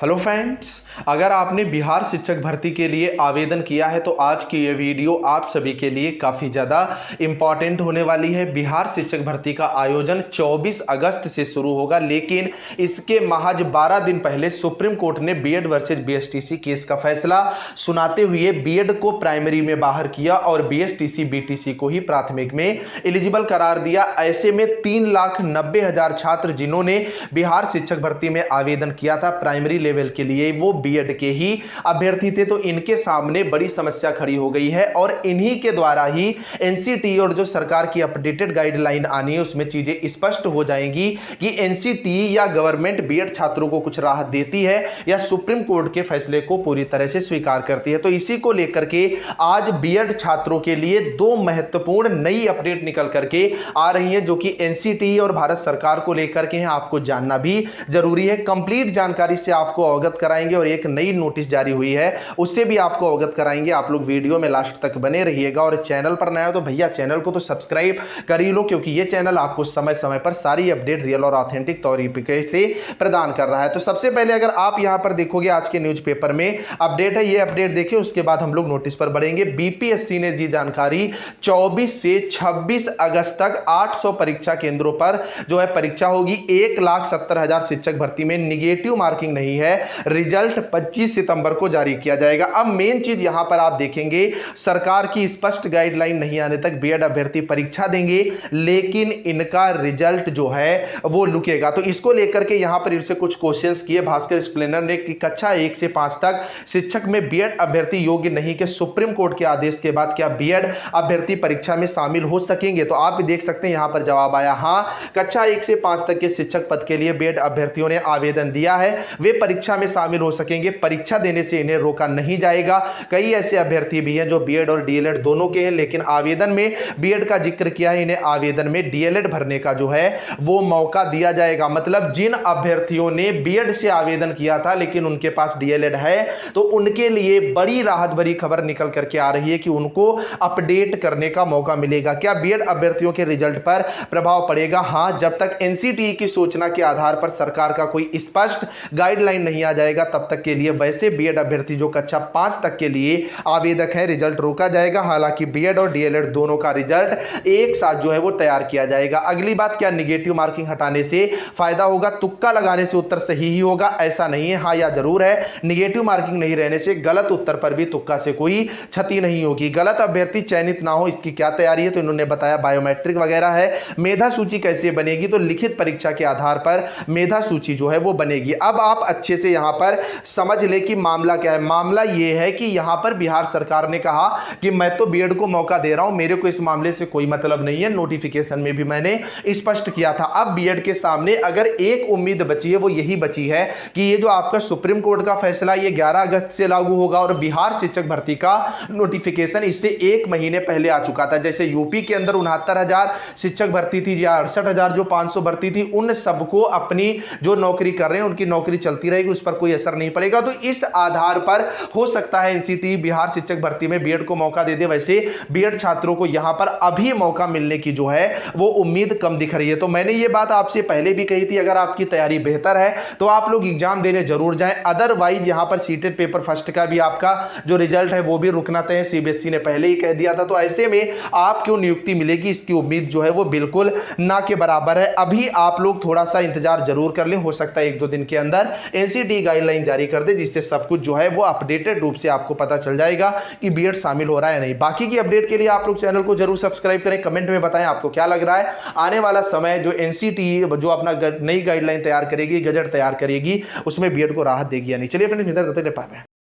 Hello friends, अगर आपने बिहार शिक्षक भर्ती के लिए आवेदन किया है तो आज की ये वीडियो आप सभी के लिए काफ़ी ज़्यादा इम्पॉर्टेंट होने वाली है। बिहार शिक्षक भर्ती का आयोजन 24 अगस्त से शुरू होगा, लेकिन इसके महज 12 दिन पहले सुप्रीम कोर्ट ने बीएड वर्सेज बीएसटीसी केस का फैसला सुनाते हुए बीएड को प्राइमरी में बाहर किया और बीएसटीसी बीटीसी को ही प्राथमिक में एलिजिबल करार दिया। ऐसे में 3,90,000 छात्र जिन्होंने बिहार शिक्षक भर्ती में आवेदन किया था प्राइमरी लेवल के लिए, वो बीएड के ही अभ्यर्थी थे, तो इनके सामने बड़ी समस्या खड़ी हो गई है और इन्हीं के द्वारा ही एनसीटी और जो सरकार की अपडेटेड गाइडलाइन आनी है उसमें चीजें स्पष्ट हो जाएंगी कि एनसीटी या गवर्नमेंट बीएड छात्रों को कुछ राहत देती है या सुप्रीम कोर्ट के फैसले को पूरी तरह से स्वीकार करती है। तो इसी को लेकर के आज बीएड छात्रों के लिए दो महत्वपूर्ण नई अपडेट निकल करके आ रही है जो कि एनसीटी और भारत सरकार को लेकर के हैं। आपको जानना भी जरूरी है। कंप्लीट जानकारी से आपको अवगत कराएंगे और एक नई नोटिस जारी हुई है उससे भी आपको अवगत कराएंगे। आप लोग वीडियो में लास्ट तक बने रहिएगा और चैनल पर नया हो तो भैया चैनल को तो सब्सक्राइब कर ही लो, क्योंकि ये चैनल आपको समय समय पर सारी अपडेट रियल और ऑथेंटिक तरीके से प्रदान कर रहा है। तो सबसे पहले अगर आप यहां पर देखोगे आज के न्यूज़पेपर में अपडेट है, ये अपडेट देखिए, उसके बाद हम लोग नोटिस पर बढ़ेंगे। बीपीएससी ने दी जानकारी 24 से 26 अगस्त तक 800 परीक्षा केंद्रों पर जो है परीक्षा होगी। 1,70,000 शिक्षक भर्ती में निगेटिव मार्किंग नहीं है। रिजल्ट 25 सितंबर को जारी किया जाएगा। अब मेन चीज यहां पर आप देखेंगे, सरकार की स्पष्ट गाइडलाइन नहीं आने तक बीएड अभ्यर्थी परीक्षा देंगे, लेकिन इनका रिजल्ट जो है वो लुकेगा। तो इसको लेकर के यहां पर इनसे कुछ क्वेश्चंस किए भास्कर एक्सप्लेनर ने कि कक्षा 1 से 5 तक शिक्षक में बीएड अभ्यर्थी योग्य नहीं के सुप्रीम कोर्ट के आदेश के बाद क्या बीएड अभ्यर्थी परीक्षा में शामिल हो सकेंगे। तो आप भी देख सकते हैं यहां पर जवाब आया, हां, कक्षा 1 से 5 तक के शिक्षक पद के लिए बीएड अभ्यर्थियों ने आवेदन दिया है, वे परीक्षा में शामिल हो सकेंगे। परीक्षा देने से इन्हें रोका नहीं जाएगा। कई ऐसे अभ्यर्थी भी हैं जो बीएड और डीएलएड दोनों के हैं, लेकिन आवेदन में बीएड का जिक्र किया है, इन्हें आवेदन में डीएलएड भरने का जो है वो मौका दिया जाएगा। मतलब जिन अभ्यर्थियों ने बीएड से आवेदन किया था लेकिन उनके पास डीएलएड है, तो उनके लिए बड़ी राहत भरी खबर निकल करके आ रही है कि उनको अपडेट करने का मौका मिलेगा। क्या बीएड अभ्यर्थियों के रिजल्ट पर प्रभाव पड़ेगा? हां, जब तक एनसीटी की सूचना के आधार पर सरकार का कोई स्पष्ट गाइडलाइन नहीं आ जाएगा तब तक के लिए वैसे बीएड अभ्यर्थी जो कक्षा 5 तक के लिए आवेदक है, रिजल्ट रोका जाएगा। हालांकि बीएड और डीएलएड दोनों का रिजल्ट एक साथ जो है वो तैयार किया जाएगा। अगली बात, क्या निगेटिव मार्किंग हटाने से फायदा होगा? तुक्का लगाने से उत्तर सही ही होगा ऐसा नहीं है। हां, या जरूर है, निगेटिव मार्किंग नहीं रहने से गलत उत्तर पर भी तुक्का से कोई क्षति नहीं होगी। गलत अभ्यर्थी चयनित ना हो, इसकी क्या तैयारी है? तो इन्होंने बताया बायोमेट्रिक वगैरह है। मेधा सूची कैसे बनेगी? तो लिखित परीक्षा के आधार पर मेधा सूची जो है वो बनेगी। अब आप अच्छे से यहां पर समझ ले कि मामला क्या है। मामला यह है कि यहां पर बिहार सरकार ने कहा कि मैं तो बीएड को मौका दे रहा हूं, मेरे को इस मामले से कोई मतलब नहीं है। नोटिफिकेशन में भी मैंने स्पष्ट किया था। अब बीएड के सामने अगर एक उम्मीद बची है वो यही बची है कि ये जो आपका सुप्रीम कोर्ट का फैसला ये 11 अगस्त से लागू होगा और बिहार शिक्षक भर्ती का नोटिफिकेशन इससे एक महीने पहले आ चुका था। जैसे यूपी के अंदर 69,000 शिक्षक भर्ती थी या 68,000 जो 500 भर्ती थी, उन सबको अपनी जो नौकरी कर रहे हैं उनकी नौकरी चलती रहेगी, उस पर कोई असर नहीं पड़ेगा। तो इस आधार पर हो सकता है एनसीटी बिहार शिक्षक भर्ती में बीएड को मौका दे दे। वैसे बीएड छात्रों को यहां पर अभी मौका मिलने की जो है वो उम्मीद कम दिख रही है। तो मैंने ये बात आपसे पहले भी कही थी, अगर आपकी तैयारी बेहतर है तो आप लोग एग्जाम देने जरूर जाएं। अदरवाइज यहां पर सीटेड पेपर फर्स्ट का भी आपका जो रिजल्ट है वो भी रुकना तय है, सीबीएसई ने पहले ही कह दिया था। तो ऐसे में आपको नियुक्ति मिलेगी इसकी उम्मीद जो है वो बिल्कुल ना के बराबर है। अभी आप लोग थोड़ा सा इंतजार जरूर कर लें, हो सकता है 1-2 दिन के अंदर एनसीटी गाइडलाइन जारी कर दे, जिससे सब कुछ जो है वो अपडेटेड रूप से आपको पता चल जाएगा कि बीएड शामिल हो रहा है नहीं। बाकी की अपडेट के लिए आप लोग चैनल को जरूर सब्सक्राइब करें। कमेंट में बताएं आपको क्या लग रहा है, आने वाला समय जो एनसीटी जो अपना नई गाइडलाइन तैयार करेगी, गजट तैयार करेगी, उसमें बीएड को राहत देगी या नहीं। चलिए फ्रेंड्स, मिलते हैं, बाय बाय।